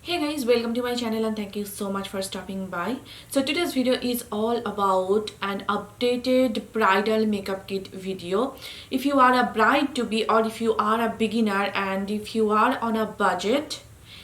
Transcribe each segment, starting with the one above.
Hey guys, welcome to my channel and thank you so much for stopping by. So today's video is all about an updated bridal makeup kit video. If you are a bride to be, or if you are a beginner, and if you are on a budget,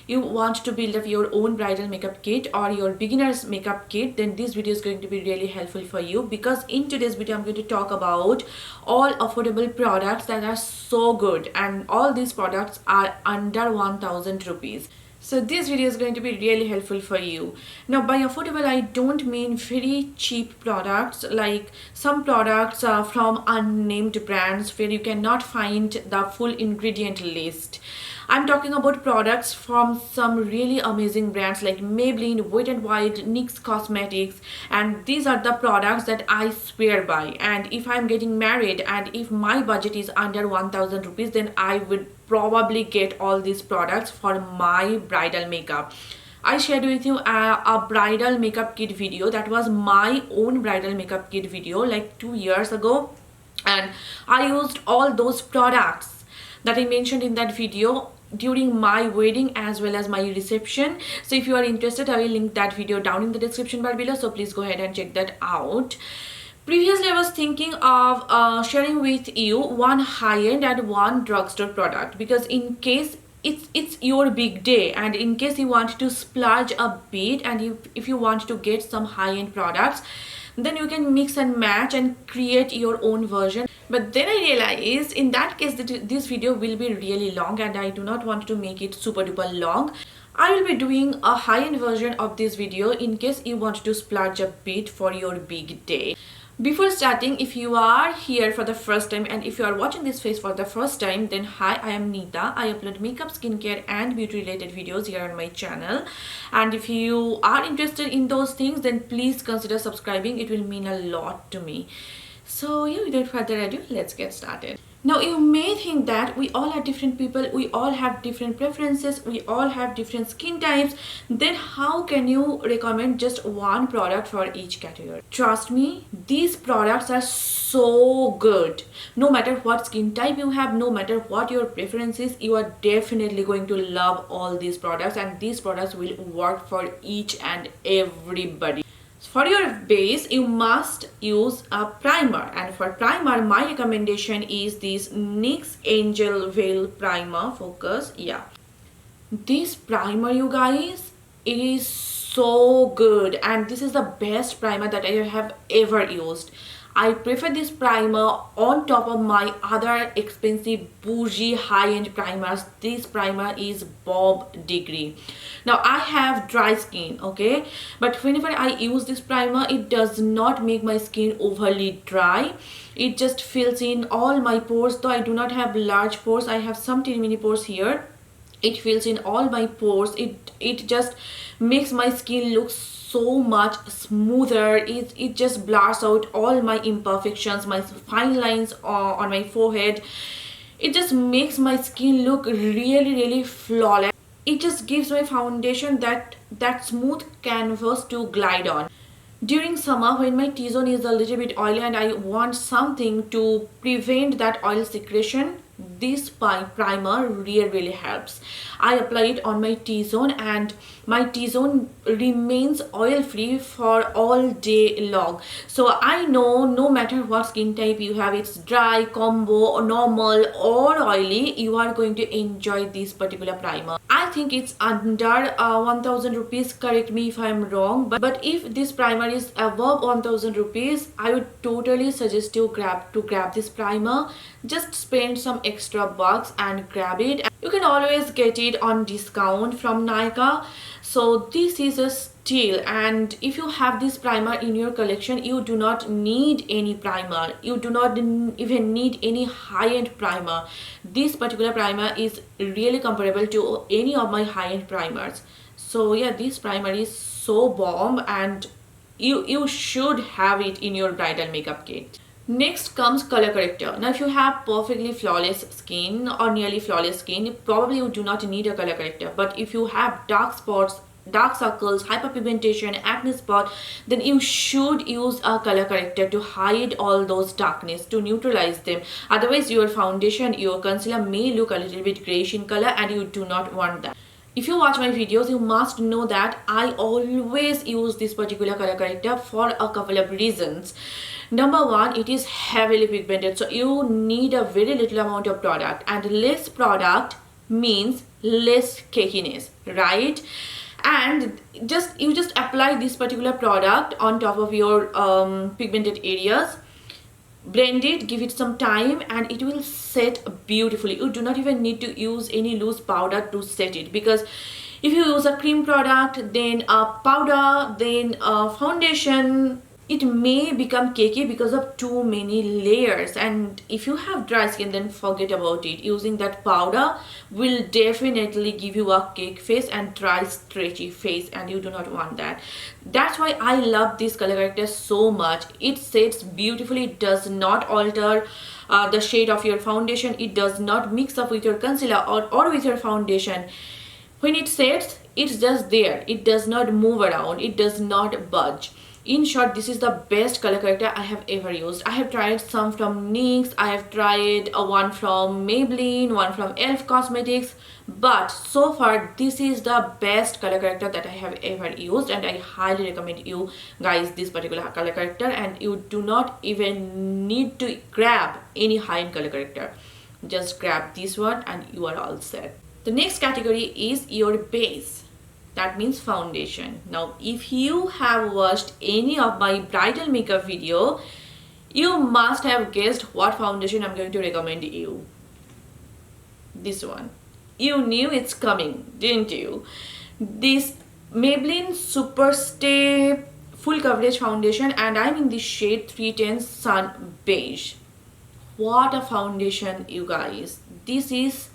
you want to build up your own bridal makeup kit or your beginner's makeup kit, then this video is going to be really helpful for you, because in today's video I'm going to talk about all affordable products that are so good, and all these products are under 1000 rupees. So this video is going to be really helpful for you. Now by affordable I don't mean very cheap products, like some products are from unnamed brands where you cannot find the full ingredient list. I'm talking about products from some really amazing brands like Maybelline, Wet n Wild, NYX Cosmetics, and these are the products that I swear by. And if I'm getting married and if my budget is under 1000 rupees, then I would probably get all these products for my bridal makeup. I shared with you a bridal makeup kit video that was my own bridal makeup kit video like 2 years ago, and I used all those products that I mentioned in that video during my wedding as well as my reception. So if you are interested, I will link that video down in the description bar below, so please go ahead and check that out. Previously I was thinking of sharing with you one high-end and one drugstore product, because in case it's your big day and in case you want to splurge a bit, and if you want to get some high-end products, then you can mix and match and create your own version. But then I realized in that case that this video will be really long and I do not want to make it super duper long. I will be doing a high-end version of this video in case you want to splurge a bit for your big day. Before starting, if you are here for the first time and if you are watching this face for the first time, then hi, I am Neeta. I upload makeup, skincare and beauty related videos here on my channel, and if you are interested in those things, then please consider subscribing. It will mean a lot to me. So yeah, without further ado, let's get started. Now you may think that we all are different people, we all have different preferences, we all have different skin types, then how can you recommend just one product for each category? Trust me, these products are so good. No matter what skin type you have, no matter what your preference is, you are definitely going to love all these products, and these products will work for each and everybody. For your base, you must use a primer, and for primer my recommendation is this NYX Angel Veil Primer Focus. Yeah, this primer, you guys, it is so good, and this is the best primer that I have ever used. I prefer this primer on top of my other expensive bougie high-end primers. This primer is Bob Degree. Now I have dry skin, okay, but whenever I use this primer, it does not make my skin overly dry. It just fills in all my pores. Though I do not have large pores, I have some teeny mini pores here. It fills in all my pores. It just makes my skin look so much smoother. It just blurs out all my imperfections, my fine lines on my forehead. It just makes my skin look really flawless. It just gives my foundation that smooth canvas to glide on. During summer, when my T-zone is a little bit oily and I want something to prevent that oil secretion, this primer really helps. I apply it on my T-zone and my T-zone remains oil free for all day long. So I know no matter what skin type you have, it's dry, combo, normal or oily, you are going to enjoy this particular primer. I think it's under 1000 rupees, correct me if I'm wrong, but if this primer is above 1000 rupees, I would totally suggest you grab this primer. Just spend some extra bucks and grab it. You can always get it on discount from Nykaa. So this is a steal, and if you have this primer in your collection, you do not need any primer. You do not even need any high-end primer. This particular primer is really comparable to any of my high-end primers. So yeah, this primer is so bomb, and you should have it in your bridal makeup kit. Next comes color corrector. Now if you have perfectly flawless skin or nearly flawless skin, probably you do not need a color corrector. But if you have dark spots, dark circles, hyperpigmentation, acne spot, then you should use a color corrector to hide all those darkness, to neutralize them. Otherwise your foundation, your concealer may look a little bit grayish in color, and you do not want that. If you watch my videos, you must know that I always use this particular color corrector for a couple of reasons. Number one, it is heavily pigmented, so you need a very little amount of product, and less product means less cakiness, right? And you just apply this particular product on top of your pigmented areas, blend it, give it some time, and it will set beautifully. You do not even need to use any loose powder to set it, because if you use a cream product, then a powder, then a foundation, it may become cakey because of too many layers. And if you have dry skin, then forget about it. Using that powder will definitely give you a cake face and dry stretchy face, and you do not want that. That's why I love this color corrector so much. It sets beautifully. It does not alter the shade of your foundation. It does not mix up with your concealer or with your foundation. When it sets, it's just there. It does not move around. It does not budge. In short, this is the best color corrector I have ever used. I have tried some from NYX, I have tried one from Maybelline, one from Elf Cosmetics, but so far this is the best color corrector that I have ever used, and I highly recommend you guys this particular color corrector. And you do not even need to grab any high-end color corrector. Just grab this one and you are all set. The next category is your base. That means foundation. Now, if you have watched any of my bridal makeup video, you must have guessed what foundation I'm going to recommend you. This one. You knew it's coming, didn't you? This Maybelline Super Stay Full Coverage Foundation, and I'm in the shade 310 Sun Beige. What a foundation, you guys. This is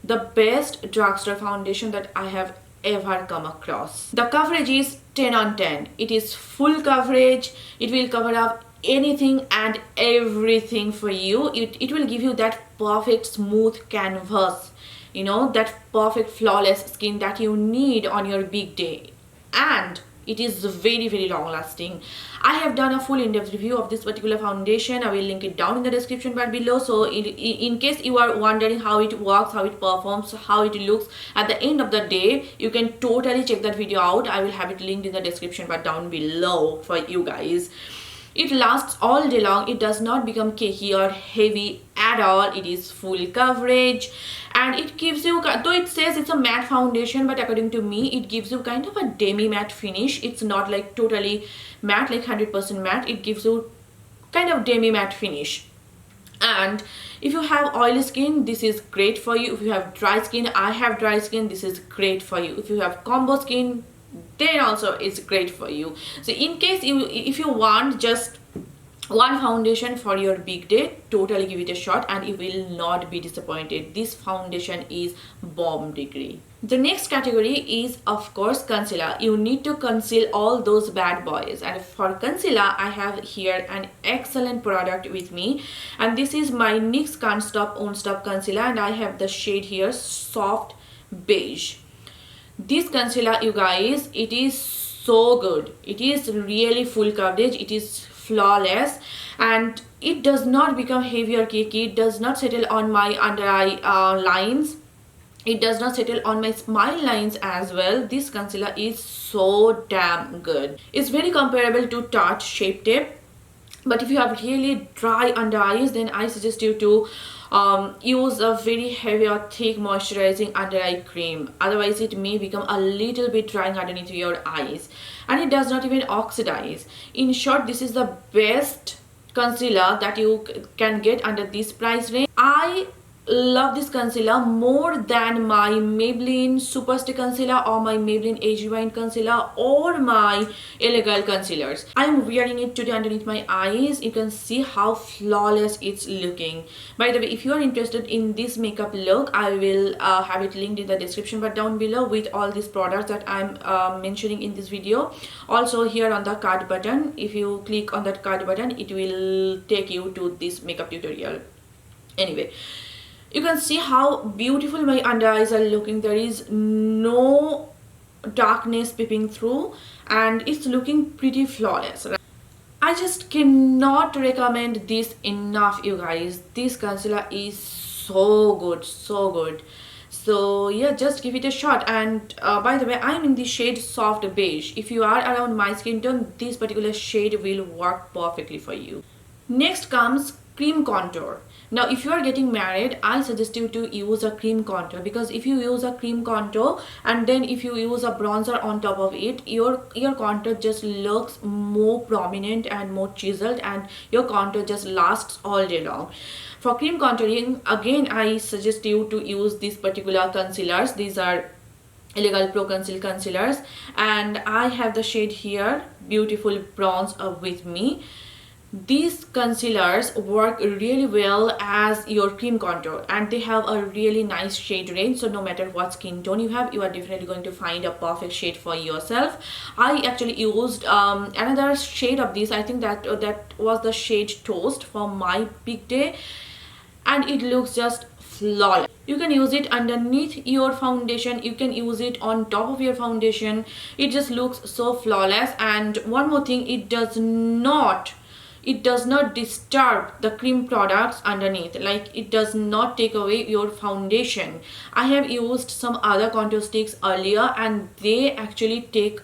the best drugstore foundation that I have ever come across. The coverage is 10 on 10. It is full coverage. It will cover up anything and everything for you. It will give you that perfect smooth canvas, you know, that perfect flawless skin that you need on your big day. And it is very, very long lasting. I have done a full in-depth review of this particular foundation. I will link it down in the description bar below. So in case you are wondering how it works, how it performs, how it looks at the end of the day, you can totally check that video out. I will have it linked in the description bar down below for you guys. It lasts all day long. It does not become cakey or heavy at all. It is full coverage, and it gives you, though it says it's a matte foundation, but according to me it gives you kind of a demi matte finish. It's not like totally matte, like 100% matte. It gives you kind of demi matte finish. And if you have oily skin, this is great for you. If you have dry skin, I have dry skin, this is great for you. If you have combo skin, then also it's great for you. So in case if you want just one foundation for your big day, totally give it a shot and you will not be disappointed. This foundation is bomb degree. The next category is, of course, concealer. You need to conceal all those bad boys, and for concealer I have here an excellent product with me, and this is my NYX Can't Stop Won't Stop concealer, and I have the shade here Soft Beige. This concealer, you guys, it is so good. It is really full coverage. It is flawless, and it does not become heavy or cakey. It does not settle on my under eye lines. It does not settle on my smile lines as well. This concealer is so damn good. It's very comparable to Tarte Shape Tape, but if you have really dry under eyes, then I suggest you to use a very heavy or thick moisturizing under eye cream. Otherwise it may become a little bit drying underneath your eyes, and it does not even oxidize. In short, this is the best concealer that you can get under this price range. I love this concealer more than my Maybelline Superstay concealer or my Maybelline Age Rewind concealer or my L.A.Girl concealers. I'm wearing it today underneath my eyes. You can see how flawless it's looking. By the way, if you are interested in this makeup look, I will have it linked in the description bar down below with all these products that I'm mentioning in this video. Also here on the card button, if you click on that card button, it will take you to this makeup tutorial. Anyway, you can see how beautiful my under eyes are looking. There is no darkness peeping through, and it's looking pretty flawless. I just cannot recommend this enough, you guys. This concealer is so good, so good. So yeah, just give it a shot. And by the way, I'm in the shade soft beige. If you are around my skin tone, this particular shade will work perfectly for you. Next comes cream contour. Now if you are getting married, I suggest you to use a cream contour, because if you use a cream contour and then if you use a bronzer on top of it, your contour just looks more prominent and more chiseled, and your contour just lasts all day long. For cream contouring, again I suggest you to use these particular concealers. These are L.A.Girl Pro Conceal concealers, and I have the shade here, Beautiful Bronze, with me. These concealers work really well as your cream contour, and they have a really nice shade range, so no matter what skin tone you have, you are definitely going to find a perfect shade for yourself. I actually used another shade of this. I think that was the shade Toast for my big day, and it looks just flawless. You can use it underneath your foundation, you can use it on top of your foundation. It just looks so flawless. And one more thing, it does not disturb the cream products underneath. Like, it does not take away your foundation. I have used some other contour sticks earlier, and they actually take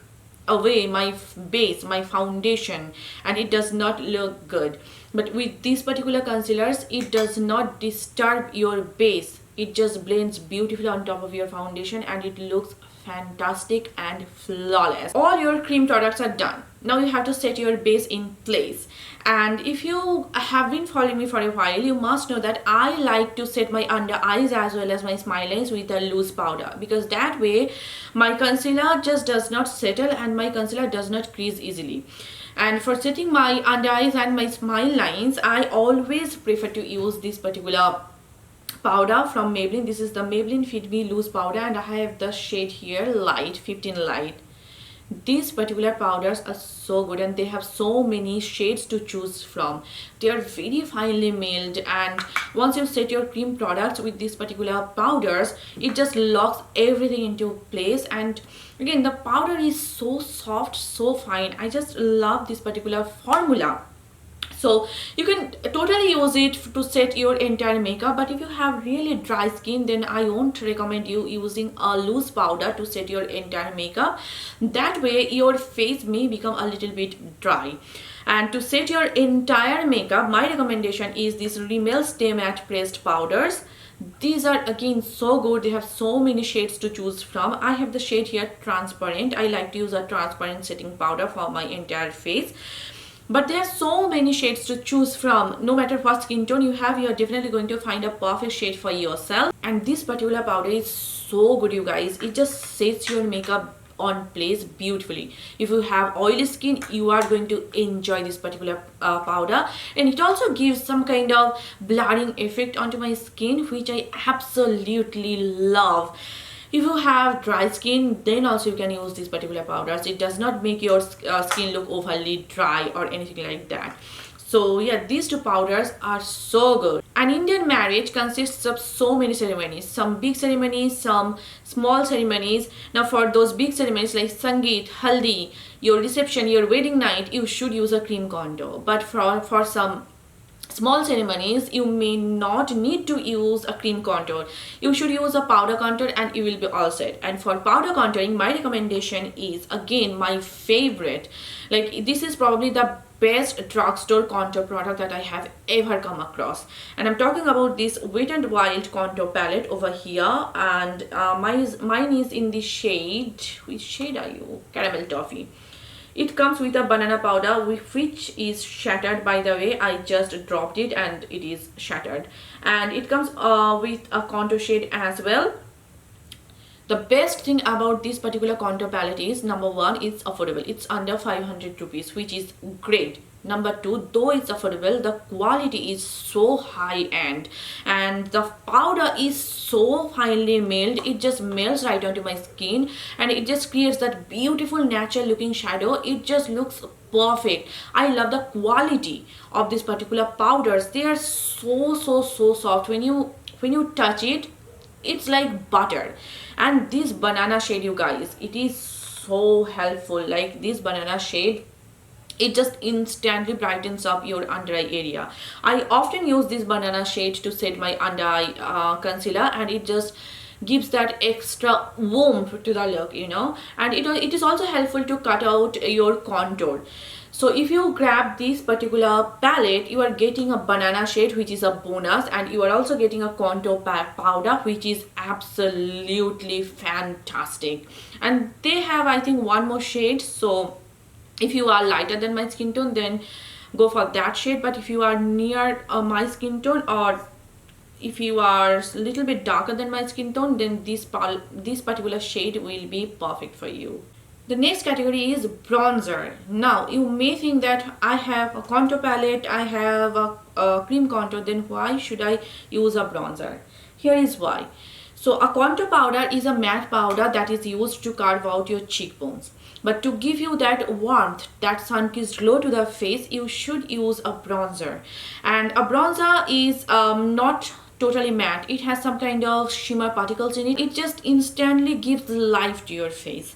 away my base, my foundation, and it does not look good. But with these particular concealers, it does not disturb your base. It just blends beautifully on top of your foundation, and it looks fantastic and flawless. All your cream products are done. Now you have to set your base in place. And if you have been following me for a while, you must know that I like to set my under eyes as well as my smile lines with a loose powder, because that way my concealer just does not settle and my concealer does not crease easily. And for setting my under eyes and my smile lines, I always prefer to use this particular powder from Maybelline. This is the Maybelline Fit Me Loose Powder, and I have the shade here, Light, 15 Light. These particular powders are so good, and they have so many shades to choose from. They are very finely milled, and once you set your cream products with these particular powders, it just locks everything into place. And again, the powder is so soft, so fine. I just love this particular formula. So you can totally use it to set your entire makeup, but if you have really dry skin, then I won't recommend you using a loose powder to set your entire makeup. That way your face may become a little bit dry. And to set your entire makeup, my recommendation is these Rimmel Stay Matte Pressed Powders. These are again so good. They have so many shades to choose from. I have the shade here, Transparent. I like to use a transparent setting powder for my entire face. But there are so many shades to choose from. No matter what skin tone you have, you are definitely going to find a perfect shade for yourself. And this particular powder is so good, you guys. It just sets your makeup on place beautifully. If you have oily skin, you are going to enjoy this particular powder. And it also gives some kind of blurring effect onto my skin, which I absolutely love. If you have dry skin, then also you can use these particular powders. It does not make your skin look overly dry or anything like that. So yeah, these two powders are so good. An Indian marriage consists of so many ceremonies. Some big ceremonies, some small ceremonies. Now for those big ceremonies like Sangeet, Haldi, your reception, your wedding night, you should use a cream contour. But for some small ceremonies, you may not need to use a cream contour. You should use a powder contour and you will be all set. And for powder contouring, my recommendation is again my favorite. Like, this is probably the best drugstore contour product that I have ever come across, and I'm talking about this Wet n Wild contour palette over here. And mine is in the shade, which shade are you? Caramel Toffee. It comes with a banana powder which is shattered, by the way. I just dropped it and it is shattered. And it comes with a contour shade as well. The best thing about this particular contour palette is, number one, it's affordable. It's under 500 rupees, which is great. Number two, though it's affordable, the quality is so high end, and the powder is so finely milled. It just melts right onto my skin, and it just creates that beautiful natural looking shadow. It just looks perfect. I love the quality of this particular powders. They are so soft. When you touch it, it's like butter. And this banana shade, you guys, it is so helpful. Like, this banana shade, it just instantly brightens up your under eye area. I often use this banana shade to set my under eye concealer, and it just gives that extra warmth to the look, you know. And it is also helpful to cut out your contour. So if you grab this particular palette, you are getting a banana shade, which is a bonus, and you are also getting a contour powder, which is absolutely fantastic. And they have, I think, one more shade. So if you are lighter than my skin tone, then go for that shade. But if you are near my skin tone, or if you are a little bit darker than my skin tone, then this particular shade will be perfect for you. The next category is bronzer. Now you may think that I have a contour palette, I have a cream contour, then why should I use a bronzer? Here is why. So a contour powder is a matte powder that is used to carve out your cheekbones. But to give you that warmth, that sun-kissed glow to the face, you should use a bronzer. And a bronzer is not totally matte. It has some kind of shimmer particles in it. It just instantly gives life to your face.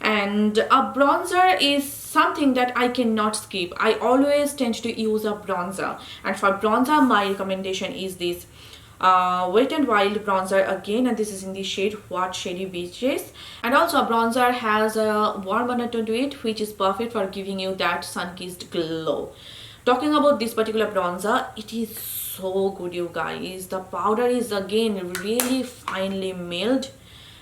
And a bronzer is something that I cannot skip. I always tend to use a bronzer. And for bronzer, my recommendation is this Wet n Wild bronzer again, and this is in the shade What Shady Beaches. And also a bronzer has a warm undertone to it, which is perfect for giving you that sun-kissed glow. Talking about this particular bronzer, it is so good, you guys. The powder is again really finely milled,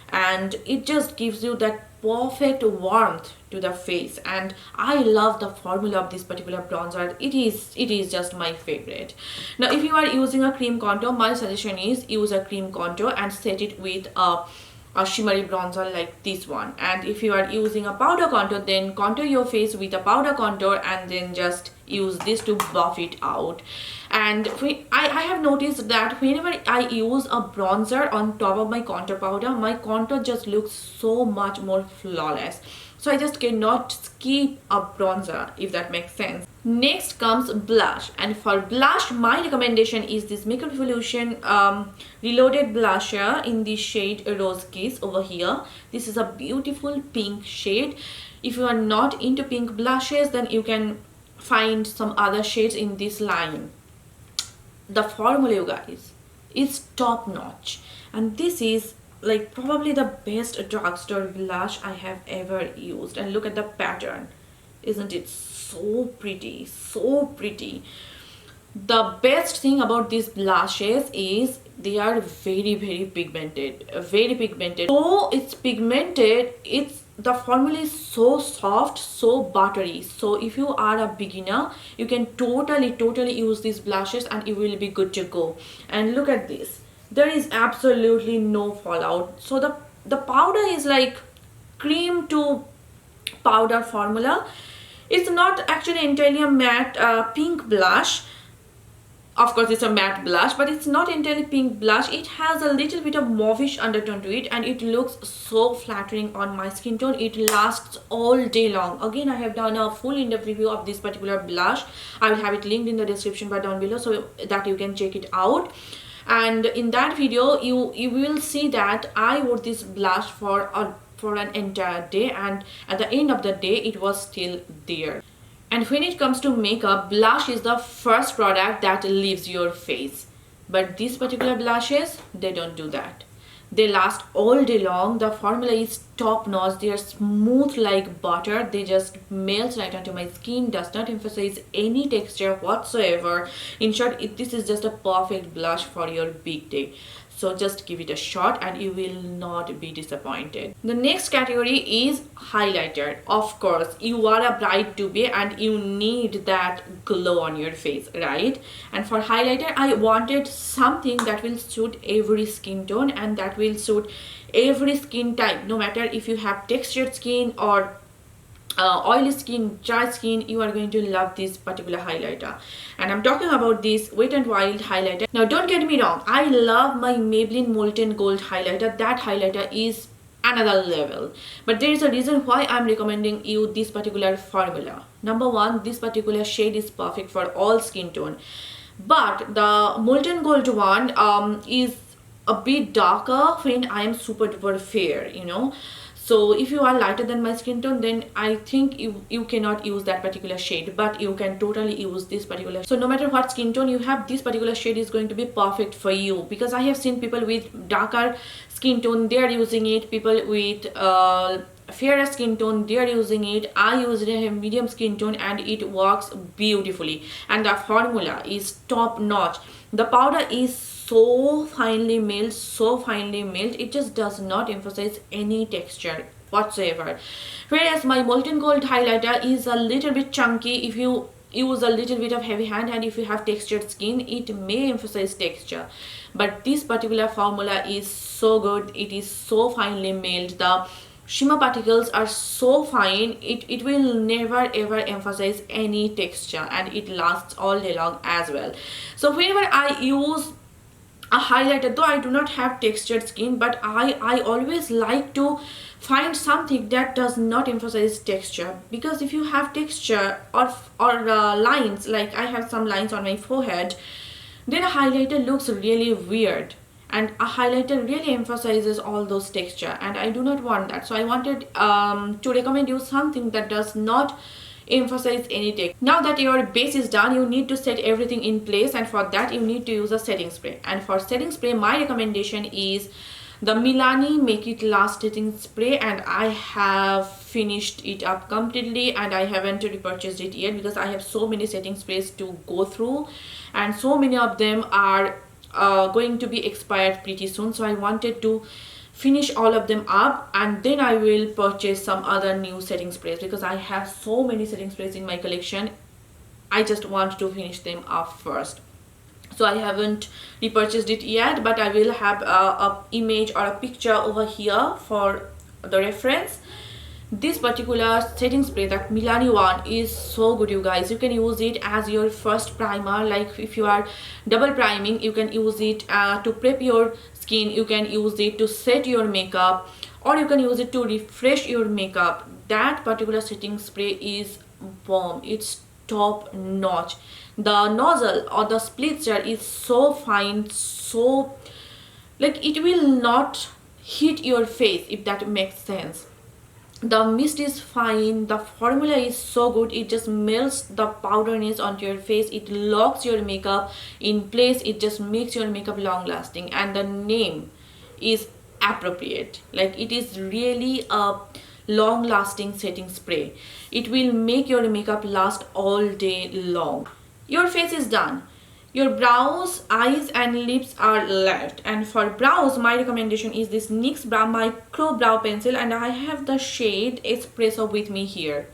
and it just gives you that perfect warmth to the face. And I love the formula of this particular bronzer. It is just my favorite. Now if you are using a cream contour, my suggestion is use a cream contour and set it with a shimmery bronzer like this one. And if you are using a powder contour, then contour your face with a powder contour and then just use this to buff it out. And I have noticed that whenever I use a bronzer on top of my contour powder, my contour just looks so much more flawless. So I just cannot skip a bronzer, if that makes sense. Next comes blush, and for blush my recommendation is this Makeup Revolution Reloaded blusher in the shade Rose Kiss over here. This is a beautiful pink shade. If you are not into pink blushes, then you can find some other shades in this line. The formula, you guys, is top notch, and this is like probably the best drugstore blush I have ever used. And look at the pattern, isn't it so pretty, so pretty. The best thing about these blushes is they are very pigmented, so it's pigmented, the formula is so soft, so buttery. So if you are a beginner, you can totally use these blushes and you will be good to go. And look at this, there is absolutely no fallout. So the powder is like cream to powder formula. It's not actually entirely a matte pink blush. Of course, it's a matte blush, but it's not entirely pink blush. It has a little bit of mauvish undertone to it, and it looks so flattering on my skin tone. It lasts all day long. Again, I have done a full in-depth review of this particular blush. I will have it linked in the description bar down below so that you can check it out. And in that video, you will see that I wore this blush for an entire day, and at the end of the day, it was still there. And when it comes to makeup, blush is the first product that leaves your face. But these particular blushes, they don't do that. They last all day long. The formula is top notch. They are smooth like butter. They just melt right onto my skin, does not emphasize any texture whatsoever. In short, this is just a perfect blush for your big day. So just give it a shot and you will not be disappointed. The next category is highlighter. Of course, you are a bride to be and you need that glow on your face, right? And for highlighter, I wanted something that will suit every skin tone and that will suit every skin type. No matter if you have textured skin or oily skin, dry skin, you are going to love this particular highlighter. And I'm talking about this Wet n Wild highlighter. Now don't get me wrong, I love my Maybelline Molten Gold highlighter. That highlighter is another level, but there is a reason why I'm recommending you this particular formula. Number one, this particular shade is perfect for all skin tone, but the Molten Gold one is a bit darker when I am super duper fair, you know. So if you are lighter than my skin tone, then I think you cannot use that particular shade, but you can totally use this particular. So no matter what skin tone you have, this particular shade is going to be perfect for you, because I have seen people with darker skin tone, they are using it. People with fairer skin tone, they are using it. I use it in a medium skin tone and it works beautifully, and the formula is top notch. The powder is so finely milled, so finely milled, it just does not emphasize any texture whatsoever. Whereas my molten gold highlighter is a little bit chunky. If you use a little bit of heavy hand and if you have textured skin, it may emphasize texture, but this particular formula is so good. It is so finely milled. The shimmer particles are so fine, it will never ever emphasize any texture, and it lasts all day long as well. So whenever I use a highlighter, though I do not have textured skin, but I always like to find something that does not emphasize texture, because if you have texture or lines, like I have some lines on my forehead, then a highlighter looks really weird, and a highlighter really emphasizes all those texture, and I do not want that. So I wanted to recommend you something that does not emphasize any texture. Now that your base is done, you need to set everything in place, and for that you need to use a setting spray. And for setting spray, my recommendation is the Milani Make It Last setting spray, and I have finished it up completely and I haven't repurchased it yet, because I have so many setting sprays to go through and so many of them are going to be expired pretty soon. So I wanted to finish all of them up and then I will purchase some other new setting sprays, because I have so many setting sprays in my collection. I just want to finish them up first. So I haven't repurchased it yet, but I will have a image or a picture over here for the reference. This particular setting spray, that Milani one, is so good, you guys. You can use it as your first primer. Like if you are double priming, you can use it to prep your skin, you can use it to set your makeup, or you can use it to refresh your makeup. That particular setting spray is bomb. It's top notch. The nozzle or the spritzer is so fine, so like it will not hit your face, if that makes sense. The mist is fine, the formula is so good, it just melts the powderness onto your face, it locks your makeup in place, it just makes your makeup long lasting, and the name is appropriate. Like it is really a long lasting setting spray. It will make your makeup last all day long. Your face is done. Your brows, eyes and lips are left, and for brows my recommendation is this NYX Micro Brow Pencil, and I have the shade Espresso with me here.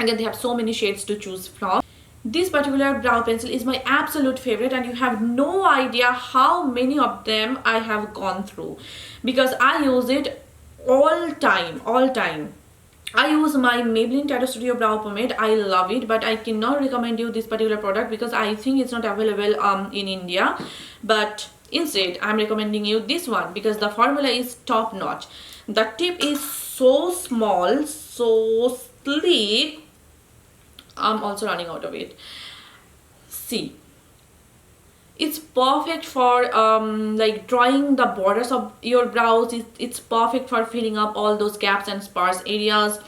Again, they have so many shades to choose from. This particular brow pencil is my absolute favorite, and you have no idea how many of them I have gone through, because I use it all time. I use my Maybelline Tattoo Studio Brow Pomade. I love it, but I cannot recommend you this particular product because I think it's not available in India. But instead, I'm recommending you this one because the formula is top notch. The tip is so small, so sleek. I'm also running out of it. See. It's perfect for like drawing the borders of your brows. It's perfect for filling up all those gaps and sparse areas.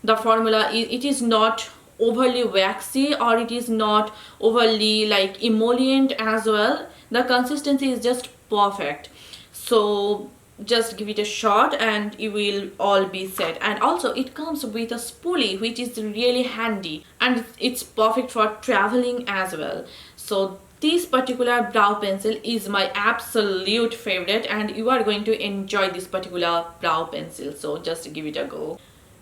The formula, it is not overly waxy or it is not overly like emollient as well. The consistency is just perfect. So just give it a shot and you will all be set. And also it comes with a spoolie, which is really handy, and it's perfect for traveling as well. So this particular brow pencil is my absolute favorite, and you are going to enjoy this particular brow pencil. So just give it a go.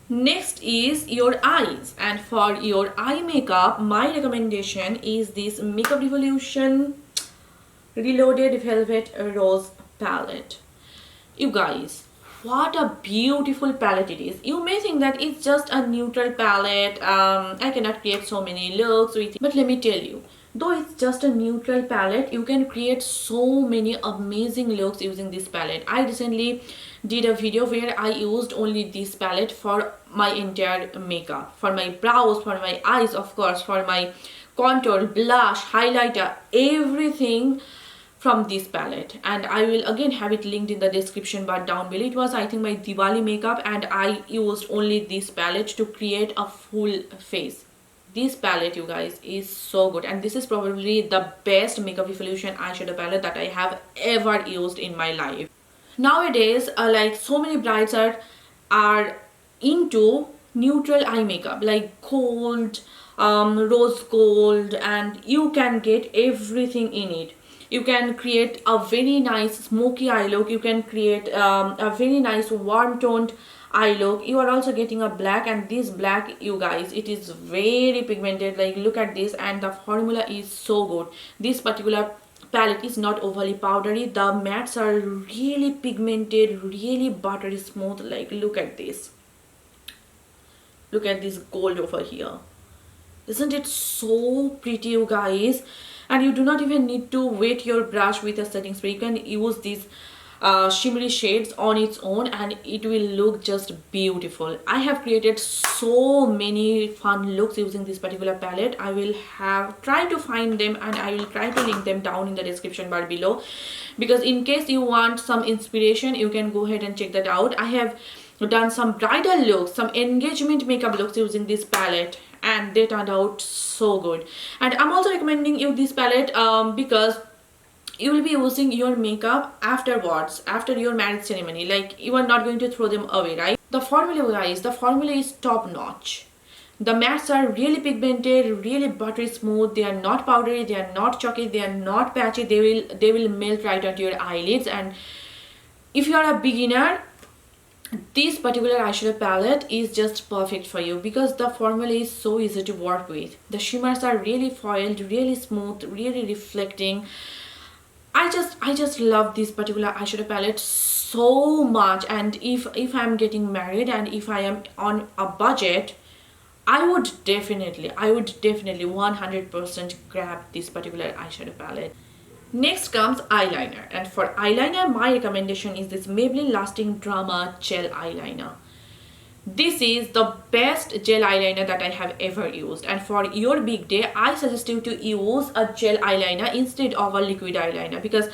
Next is your eyes, and for your eye makeup my recommendation is this Makeup Revolution Reloaded Velvet Rose palette. You guys, what a beautiful palette it is. You may think that it's just a neutral palette. I cannot create so many looks with it, but let me tell you, though it's just a neutral palette, you can create so many amazing looks using this palette. I recently did a video where I used only this palette for my entire makeup. For my brows, for my eyes, of course, for my contour, blush, highlighter, everything from this palette, and I will again have it linked in the description bar down below. It was, I think, my Diwali makeup, and I used only this palette to create a full face. This palette, you guys, is so good, and this is probably the best Makeup Revolution eyeshadow palette that I have ever used in my life. Nowadays, like, so many brides are into neutral eye makeup, like gold, rose gold, and you can get everything in it. You can create a very nice smoky eye look. You can create a very nice warm toned eye look. You are also getting a black, and this black, you guys, it is very pigmented. Like, look at this, and the formula is so good. This particular palette is not overly powdery. The mattes are really pigmented, really buttery smooth. Like, look at this. Look at this gold over here. Isn't it so pretty, you guys? And you do not even need to wet your brush with a setting spray. You can use these shimmery shades on its own, and it will look just beautiful. I have created so many fun looks using this particular palette. I will try to find them, and I will try to link them down in the description bar below, because in case you want some inspiration, you can go ahead and check that out. I have done some bridal looks, some engagement makeup looks using this palette, and they turned out so good. And I'm also recommending you this palette because you will be using your makeup afterwards, after your marriage ceremony. Like, you are not going to throw them away, right? The formula, guys, the formula is top notch. The mattes are really pigmented, really buttery smooth. They are not powdery, they are not chalky, they are not patchy. They will melt right onto your eyelids. And if you are a beginner, this particular eyeshadow palette is just perfect for you, because the formula is so easy to work with. The shimmers are really foiled, really smooth, really reflecting. I just love this particular eyeshadow palette so much. And if I'm getting married and if I am on a budget, I would definitely 100% grab this particular eyeshadow palette. Next comes eyeliner, and for eyeliner, my recommendation is this Maybelline Lasting Drama Gel Eyeliner. This is the best gel eyeliner that I have ever used, and for your big day, I suggest you to use a gel eyeliner instead of a liquid eyeliner, because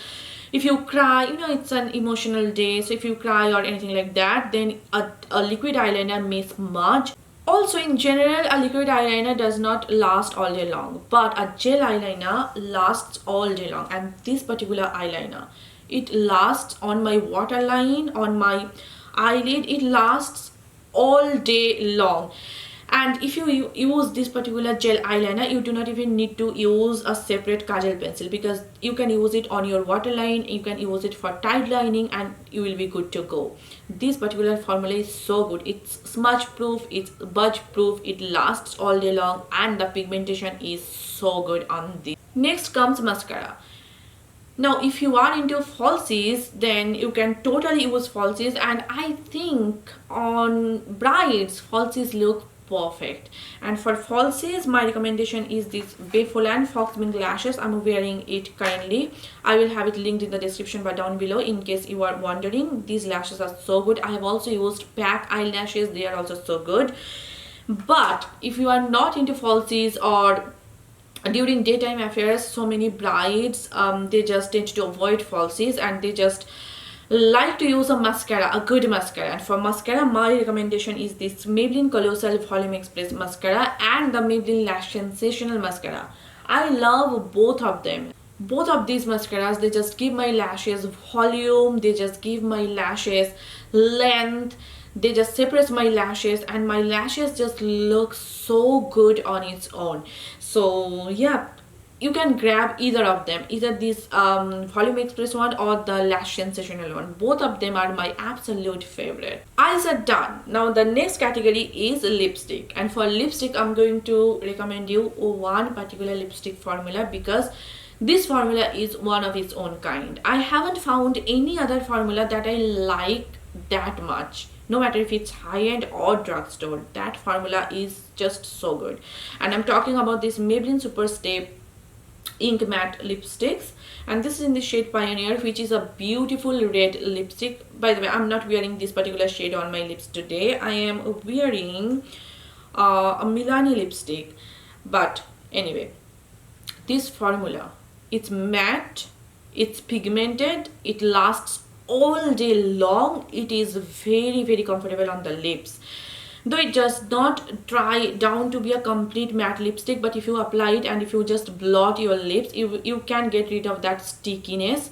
if you cry, you know, it's an emotional day, so if you cry or anything like that, then a liquid eyeliner may smudge. Also, in general, a liquid eyeliner does not last all day long, but a gel eyeliner lasts all day long. And this particular eyeliner, it lasts on my waterline, on my eyelid, it lasts all day long. And if you use this particular gel eyeliner, you do not even need to use a separate kajal pencil, because you can use it on your waterline, you can use it for tight lining, and you will be good to go. This particular formula is so good. It's smudge proof, it's budge proof, it lasts all day long, and the pigmentation is so good on this. Next comes mascara. Now, if you are into falsies, then you can totally use falsies, and I think on brides, falsies look perfect. And for falsies, my recommendation is this Beige Fox Wing lashes. I'm wearing it currently. I will have it linked in the description bar down below in case you are wondering. These lashes are so good. I have also used pack eyelashes. They are also so good. But if you are not into falsies, or during daytime affairs, so many brides they just tend to avoid falsies, and they just like to use a mascara, a good mascara. And for mascara, my recommendation is this Maybelline Colossal Volume Express mascara and the Maybelline Lash Sensational mascara. I love both of them. Both of these mascaras, they just give my lashes volume, they just give my lashes length, they just separate my lashes, and my lashes just look so good on its own. So yeah, you can grab either of them, either this Volume Express one or the Lash Sensational one. Both of them are my absolute favorite. Eyes are done. Now the next category is lipstick, and for lipstick I'm going to recommend you one particular lipstick formula, because this formula is one of its own kind. I haven't found any other formula that I like that much. No matter if it's high-end or drugstore, that formula is just so good. And I'm talking about this Maybelline Superstay Ink Matte lipsticks, and this is in the shade Pioneer, which is a beautiful red lipstick. By the way, I'm not wearing this particular shade on my lips today. I am wearing a Milani lipstick. But anyway, this formula, it's matte, It's pigmented, it lasts all day long, it is very comfortable on the lips. Though it does not dry down to be a complete matte lipstick, but if you apply it and if you just blot your lips, you can get rid of that stickiness.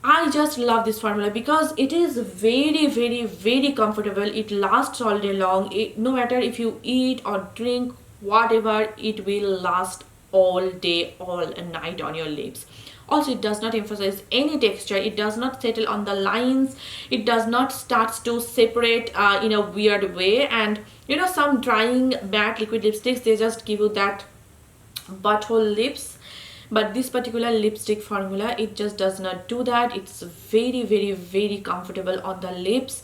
I just love this formula because it is very comfortable. It lasts all day long. No matter if you eat or drink whatever, it will last all day, all night on your lips. Also, it does not emphasize any texture. It does not settle on the lines. It does not start to separate in a weird way. And you know, some drying matte liquid lipsticks, they just give you that butthole lips, but this particular lipstick formula, it just does not do that. It's very comfortable on the lips.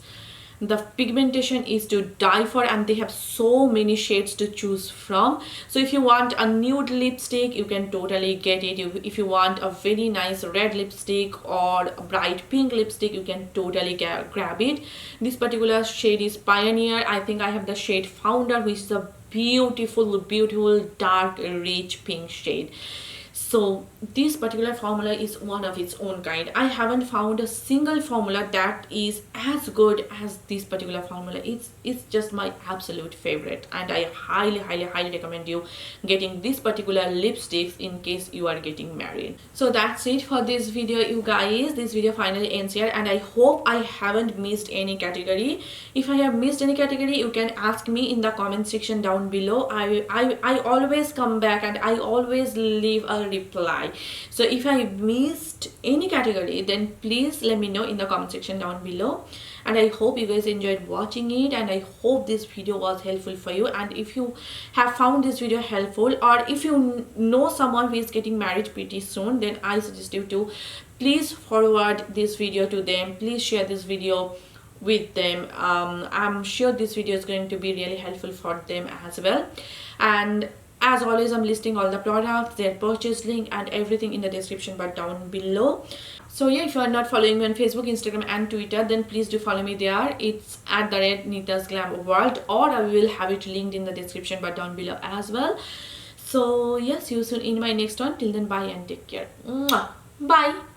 The pigmentation is to die for, and they have so many shades to choose from. So if you want a nude lipstick, you can totally get it. If you want a very nice red lipstick or a bright pink lipstick, you can totally grab it. This particular shade is Pioneer. I think I have the shade Founder, which is a beautiful dark rich pink shade. So this particular formula is one of its own kind. I haven't found a single formula that is as good as this particular formula. It's just my absolute favorite, and I highly recommend you getting this particular lipsticks in case you are getting married. So that's it for this video, you guys. This video finally ends here, and I hope I haven't missed any category. If I have missed any category, you can ask me in the comment section down below. I always come back and I always leave a reply. So if I missed any category, then please let me know in the comment section down below. And I hope you guys enjoyed watching it, and I hope this video was helpful for you. And if you have found this video helpful, or if you know someone who is getting married pretty soon, then I suggest you to please forward this video to them. Please share this video with them. I'm sure this video is going to be really helpful for them as well. And as always, I'm listing all the products, their purchase link and everything in the description bar down below. So yeah, if you are not following me on Facebook, Instagram and Twitter, then please do follow me there. It's @Nita's Glam World, or I will have it linked in the description bar down below as well. So yes, see you soon in my next one. Till then, bye and take care. Mwah. Bye.